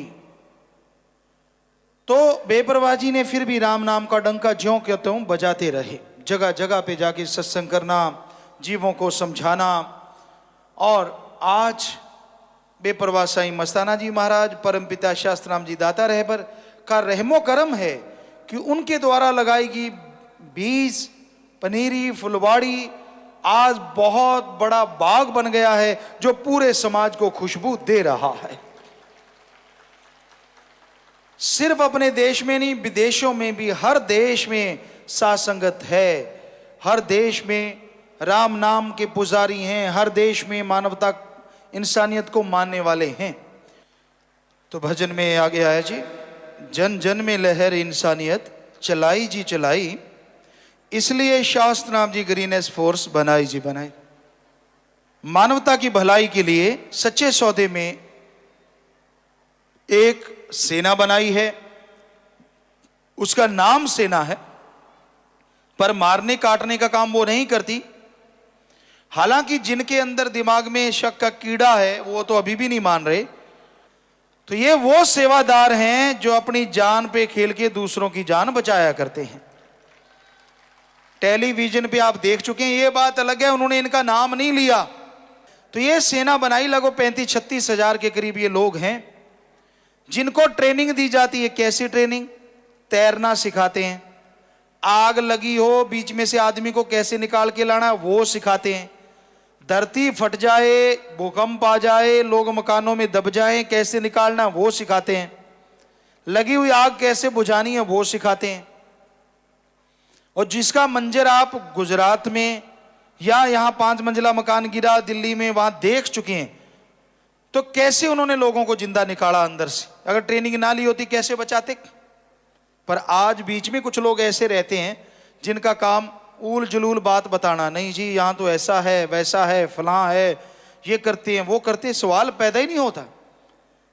तो बेपरवाह जी ने फिर भी राम नाम का डंका ज्यों के त्यों बजाते रहे, जगह जगह पे जाके सत्संग करना, जीवों को समझाना। और आज बेपरवाह साईं मस्ताना जी महाराज, परमपिता शास्त्राम जी दाता रहबर का रहमो करम है कि उनके द्वारा लगाई गई बीज, पनीरी, फुलवाड़ी आज बहुत बड़ा बाग बन गया है जो पूरे समाज को खुशबू दे रहा है। सिर्फ अपने देश में नहीं, विदेशों में भी, हर देश में साथ संगत है, हर देश में राम नाम के पुजारी हैं, हर देश में मानवता, इंसानियत को मानने वाले हैं। तो भजन में आ गया है जी, जन जन में लहर इंसानियत चलाई जी चलाई, इसलिए शास्त्र नाम जी ग्रीनेस फोर्स बनाई जी बनाई। मानवता की भलाई के लिए सच्चे सौदे में एक सेना बनाई है, उसका नाम सेना है, पर मारने काटने का काम वो नहीं करती। हालांकि जिनके अंदर दिमाग में शक का कीड़ा है वो तो अभी भी नहीं मान रहे। तो ये वो सेवादार हैं जो अपनी जान पे खेल के दूसरों की जान बचाया करते हैं। टेलीविजन पे आप देख चुके हैं, ये बात अलग है उन्होंने इनका नाम नहीं लिया। तो ये सेना बनाई, लगभग 35-36 हजार के करीब ये लोग हैं जिनको ट्रेनिंग दी जाती है। कैसी ट्रेनिंग? तैरना सिखाते हैं, आग लगी हो बीच में से आदमी को कैसे निकाल के लाना वो सिखाते हैं, धरती फट जाए, भूकंप आ जाए, लोग मकानों में दब जाएं, कैसे निकालना वो सिखाते हैं, लगी हुई आग कैसे बुझानी है वो सिखाते हैं। और जिसका मंजर आप गुजरात में या यहाँ 5 मंजिला मकान गिरा दिल्ली में वहां देख चुके हैं, तो कैसे उन्होंने लोगों को जिंदा निकाला अंदर से, अगर ट्रेनिंग ना ली होती कैसे बचाते। पर आज बीच में कुछ लोग ऐसे रहते हैं जिनका काम ऊल जुलूल बात बताना, नहीं जी यहाँ तो ऐसा है वैसा है फलां है, ये करते हैं वो करते हैं, सवाल पैदा ही नहीं होता।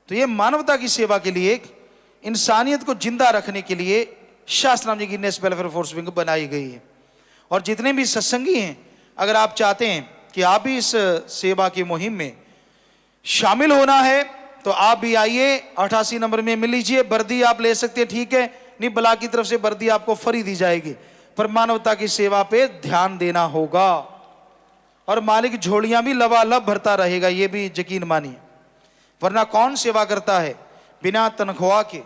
तो ये मानवता की सेवा के लिए, इंसानियत को जिंदा रखने के लिए शास्त्र नाम जी की गिनेस वेलफेयर फोर्स विंग बनाई गई है। और जितने भी सत्संगी हैं, अगर आप चाहते हैं कि आप भी इस सेवा की मुहिम में शामिल होना है तो आप भी आइए, 88 नंबर में मिल लीजिए, वर्दी आप ले सकते हैं, ठीक है, नहीं बला की तरफ से वर्दी आपको फ्री दी जाएगी, पर मानवता की सेवा पे ध्यान देना होगा। और मालिक झोलियां भी लबालब भरता रहेगा, ये भी यकीन मानिए। वरना कौन सेवा करता है बिना तनख्वाह के,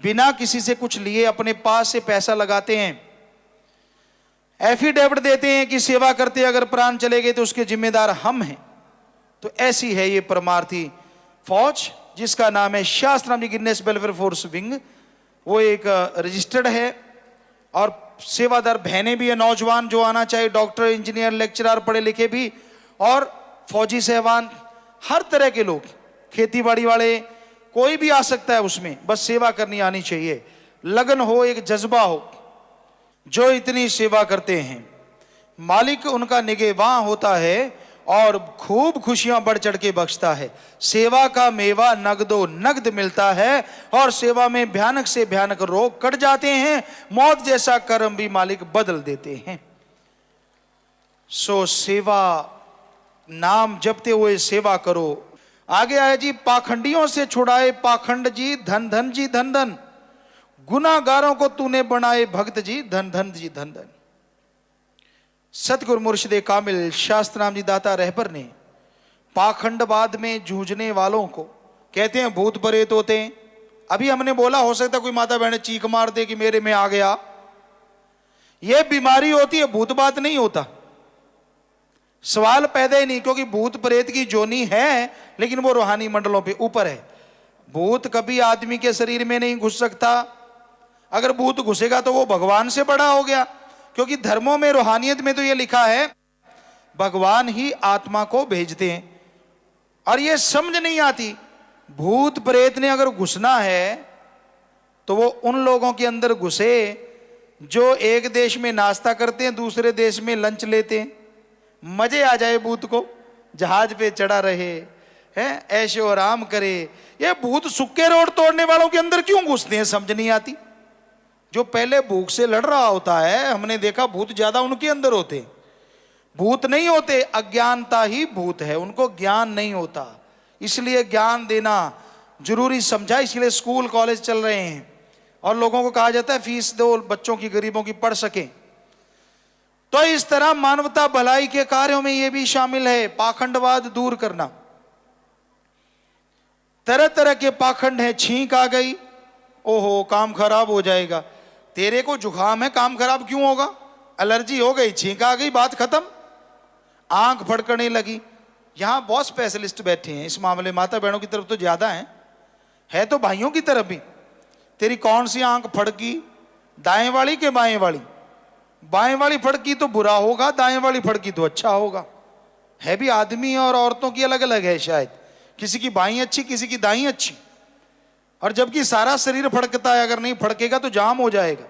बिना किसी से कुछ लिए अपने पास से पैसा लगाते हैं, एफिडेविट देते हैं कि सेवा करते अगर प्राण चले गए तो उसके जिम्मेदार हम हैं। तो ऐसी है ये परमार्थी फौज, जिसका नाम है शास्त्राम गिनेस वेलफेयर फोर्स विंग। वो एक रजिस्टर्ड है और सेवादार बहनें भी है, नौजवान जो आना चाहिए, डॉक्टर, इंजीनियर, लेक्चरर, पढ़े लिखे भी, और फौजी सहवान, हर तरह के लोग, खेती बाड़ी वाले, कोई भी आ सकता है उसमें, बस सेवा करनी आनी चाहिए, लगन हो, एक जज्बा हो। जो इतनी सेवा करते हैं मालिक उनका निगहबान होता है और खूब खुशियां बढ़ चढ़ के बख्शता है। सेवा का मेवा नगदो नगद मिलता है और सेवा में भयानक से भयानक रोग कट जाते हैं, मौत जैसा कर्म भी मालिक बदल देते हैं। सो सेवा, नाम जपते हुए सेवा करो। आगे आया जी, पाखंडियों से छुड़ाए पाखंड जी, धन धन जी धन धन, गुनाहगारों को तूने बनाए भक्त जी, धन धन जी धन धन। सतगुरु मुर्शिदे कामिल शास्त्राम जी दाता रहबर ने पाखंडवाद में जूझने वालों को, कहते हैं भूत प्रेत होते हैं। अभी हमने बोला हो सकता कोई माता बहन चीख मार दे कि मेरे में आ गया, यह बीमारी होती है, भूत बात नहीं होता। सवाल पैदा ही नहीं, क्योंकि भूत प्रेत की जोनी है लेकिन वो रूहानी मंडलों पे ऊपर है। भूत कभी आदमी के शरीर में नहीं घुस सकता, अगर भूत घुसेगा तो वो भगवान से बड़ा हो गया, क्योंकि धर्मों में, रूहानियत में तो ये लिखा है भगवान ही आत्मा को भेजते हैं। और ये समझ नहीं आती, भूत प्रेत ने अगर घुसना है तो वो उन लोगों के अंदर घुसे जो एक देश में नाश्ता करते हैं, दूसरे देश में लंच लेते हैं, मजे आ जाए भूत को, जहाज पे चढ़ा रहे हैं, ऐशो आराम करे। ये भूत सुक्के रोड तोड़ने वालों के अंदर क्यों घुसते हैं समझ नहीं आती। जो पहले भूख से लड़ रहा होता है, हमने देखा भूत ज्यादा उनके अंदर होते, भूत नहीं होते, अज्ञानता ही भूत है, उनको ज्ञान नहीं होता। इसलिए ज्ञान देना जरूरी समझा, इसलिए स्कूल कॉलेज चल रहे हैं और लोगों को कहा जाता है फीस दो, बच्चों की, गरीबों की पढ़ सके। तो इस तरह मानवता भलाई के कार्यों में यह भी शामिल है, पाखंडवाद दूर करना। तरह तरह के पाखंड है, छींक आ गई, ओहो काम खराब हो जाएगा, तेरे को जुकाम है काम खराब क्यों होगा, एलर्जी हो गई, छींक आ गई, बात खत्म। आंख फड़कने लगी, यहां बहुत स्पेशलिस्ट बैठे हैं इस मामले, माता बहनों की तरफ तो ज्यादा है तो भाइयों की तरफ भी। तेरी कौन सी आंख फड़की, दाएं वाली के बाएं वाली? बाएं वाली फड़की तो बुरा होगा, दाएं वाली फड़की तो अच्छा होगा। है भी आदमी और औरतों की अलग अलग है, शायद किसी की बाईं अच्छी, किसी की दाईं अच्छी। और जबकि सारा शरीर फड़कता है, अगर नहीं फड़केगा तो जाम हो जाएगा।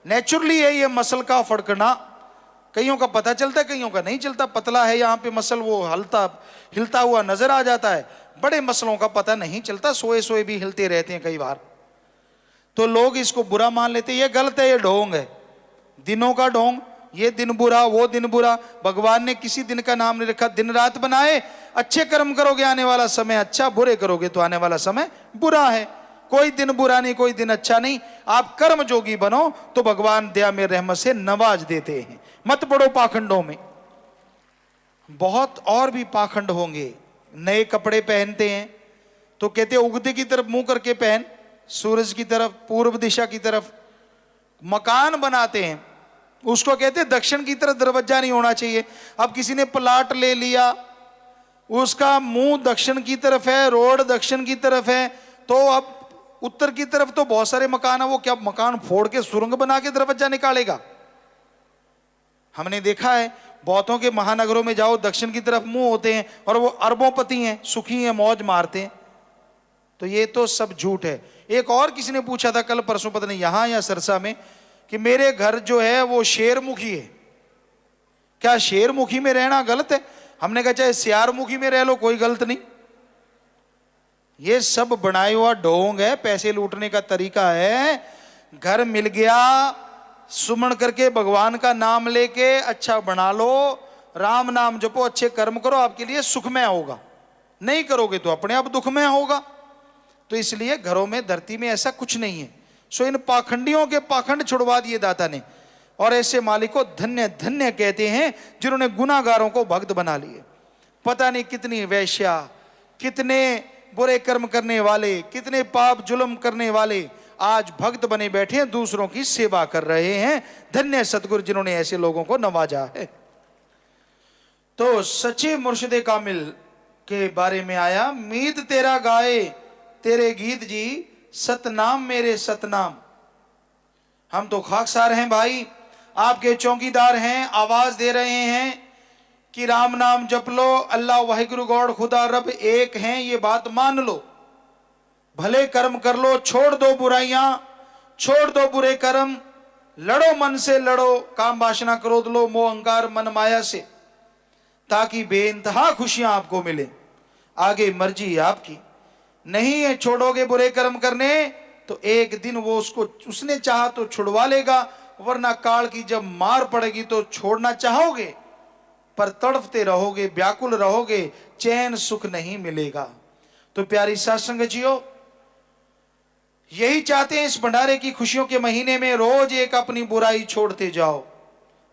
नेचुरली है ये मसल का फड़कना, कईयों का पता चलता है, कईयों का नहीं चलता। पतला है यहाँ पे मसल, वो हिलता हुआ नजर आ जाता है, बड़े मसलों का पता नहीं चलता, सोए सोए भी हिलते रहते हैं कई बार। तो लोग इसको बुरा मान लेते हैं, ये गलत है, ये ढोंग है, दिनों का ढोंग। ये दिन बुरा, वो दिन बुरा, भगवान ने किसी दिन का नाम नहीं रखा। दिन रात बनाए, अच्छे कर्म करोगे आने वाला समय अच्छा, बुरे करोगे तो आने वाला समय बुरा है। कोई दिन बुरा नहीं, कोई दिन अच्छा नहीं। आप कर्म जोगी बनो तो भगवान दया में रहमत से नवाज देते हैं। मत पड़ो पाखंडों में। बहुत और भी पाखंड होंगे। नए कपड़े पहनते हैं तो कहते उगते की तरफ मुंह करके पहन, सूरज की तरफ, पूर्व दिशा की तरफ। मकान बनाते हैं, उसको कहते हैं दक्षिण की तरफ दरवाजा नहीं होना चाहिए। अब किसी ने प्लाट ले लिया, उसका मुंह दक्षिण की तरफ है, रोड दक्षिण की तरफ है, तो अब उत्तर की तरफ तो बहुत सारे मकान है, वो क्या मकान फोड़ के सुरंग बना के दरवाजा निकालेगा? हमने देखा है बहुतों के महानगरों में जाओ, दक्षिण की तरफ मुंह होते हैं और वो अरबोंपति हैं, सुखी हैं, मौज मारते हैं। तो ये तो सब झूठ है। एक और किसी ने पूछा था कल परसों, पता नहीं यहां या सरसा में, कि मेरे घर जो है वो शेरमुखी है, क्या शेरमुखी में रहना गलत है? हमने कहा चाहे सियारमुखी में रह लो, कोई गलत नहीं। ये सब बनाया हुआ ढोंग है, पैसे लूटने का तरीका है। घर मिल गया, सुमन करके भगवान का नाम लेके अच्छा बना लो, राम नाम जपो, अच्छे कर्म करो, आपके लिए सुखमय होगा। नहीं करोगे तो अपने आप दुखमय होगा। तो इसलिए घरों में, धरती में ऐसा कुछ नहीं है। सो इन पाखंडियों के पाखंड छुड़वा दिए दाता ने, और ऐसे मालिक को धन्य धन्य कहते हैं जिन्होंने गुनाहगारों को भक्त बना लिए। पता नहीं कितनी वैश्या, कितने बुरे कर्म करने वाले, कितने पाप जुल्म करने वाले आज भक्त बने बैठे हैं, दूसरों की सेवा कर रहे हैं। धन्य सतगुरु जिन्होंने ऐसे लोगों को नवाजा है। तो सच्चे मुर्शिदे कामिल के बारे में आया, मीत तेरा गाए तेरे गीत जी, सतनाम मेरे सतनाम। हम तो खाकसार हैं भाई, आपके चौकीदार हैं, आवाज दे रहे हैं कि राम नाम जप लो, अल्लाह वाहिगुरु गॉड खुदा रब एक हैं, ये बात मान लो, भले कर्म कर लो, छोड़ दो बुराइयां, छोड़ दो बुरे कर्म, लड़ो मन से, लड़ो काम वासना क्रोध लो मोह अहंकार मन माया से, ताकि बेइंतहा खुशियां आपको मिले। आगे मर्जी आपकी, नहीं है छोड़ोगे बुरे कर्म करने तो एक दिन वो उसने चाहा तो छुड़वा लेगा, वरना काल की जब मार पड़ेगी तो छोड़ना चाहोगे पर तड़फते रहोगे, व्याकुल रहोगे, चैन सुख नहीं मिलेगा। तो प्यारी साध संगत जियो, यही चाहते हैं इस भंडारे की खुशियों के महीने में रोज एक अपनी बुराई छोड़ते जाओ,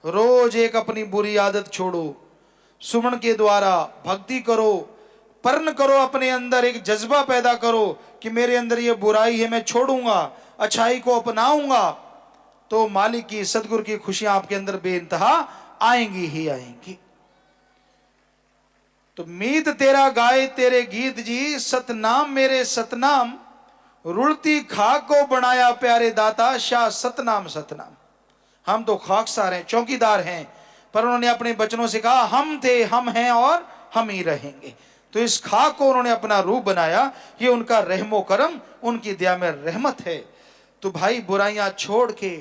रोज एक अपनी बुरी आदत छोड़ो, सुमन के द्वारा भक्ति करो, पर्ण करो, अपने अंदर एक जज्बा पैदा करो कि मेरे अंदर ये बुराई है, मैं छोड़ूंगा, अच्छाई को अपनाऊंगा, तो मालिक की सदगुरु की खुशियां आपके अंदर बेइंतहा आएंगी ही आएंगी। तो मीत तेरा गाए तेरे गीत जी, सतनाम मेरे सतनाम, रुलती खाक को बनाया प्यारे दाता, शाह सतनाम सतनाम। हम तो खाकसार हैं, चौकीदार हैं, पर उन्होंने अपने बचनों से कहा हम थे, हम हैं और हम ही रहेंगे। तो इस खाक को उन्होंने अपना रूप बनाया, ये उनका रहमो करम, उनकी दया में रहमत है। तो भाई बुराइयां छोड़ के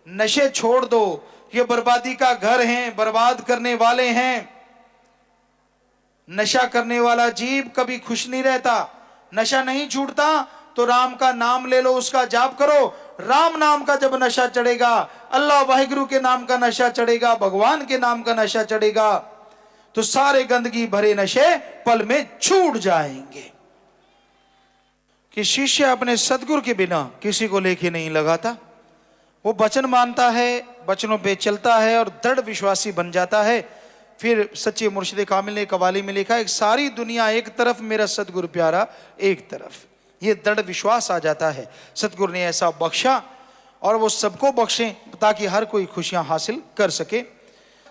नशे छोड़ दो, ये बर्बादी का घर है, बर्बाद करने वाले हैं। नशा करने वाला जीव कभी खुश नहीं रहता, नशा नहीं छूटता तो राम का नाम ले लो, उसका जाप करो। राम नाम का जब नशा चढ़ेगा, अल्लाह वाहिगुरु के नाम का नशा चढ़ेगा, भगवान के नाम का नशा चढ़ेगा, तो सारे गंदगी भरे नशे पल में छूट जाएंगे। कि शिष्य अपने सदगुरु के बिना किसी को लेके नहीं लगाता, वो वचन मानता है, वचनों पे चलता है और दृढ़ विश्वासी बन जाता है। फिर सच्चे मुर्शिदे कामिल ने कवाली में लिखा, एक सारी दुनिया एक तरफ, मेरा सदगुरु प्यारा एक तरफ। ये दृढ़ विश्वास आ जाता है। सतगुरु ने ऐसा बख्शा और वो सबको बख्शें ताकि हर कोई खुशियां हासिल कर सके।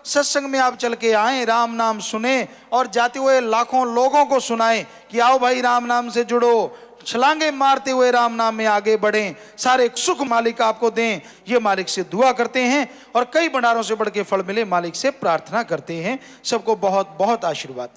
सत्संग में आप चल के आए, राम नाम सुने और जाते हुए लाखों लोगों को सुनाएं कि आओ भाई राम नाम से जुड़ो, छलांगे मारते हुए राम नाम में आगे बढ़ें, सारे सुख मालिक आपको दें, ये मालिक से दुआ करते हैं और कई भंडारों से बढ़ के फल मिले मालिक से प्रार्थना करते हैं। सबको बहुत बहुत आशीर्वाद।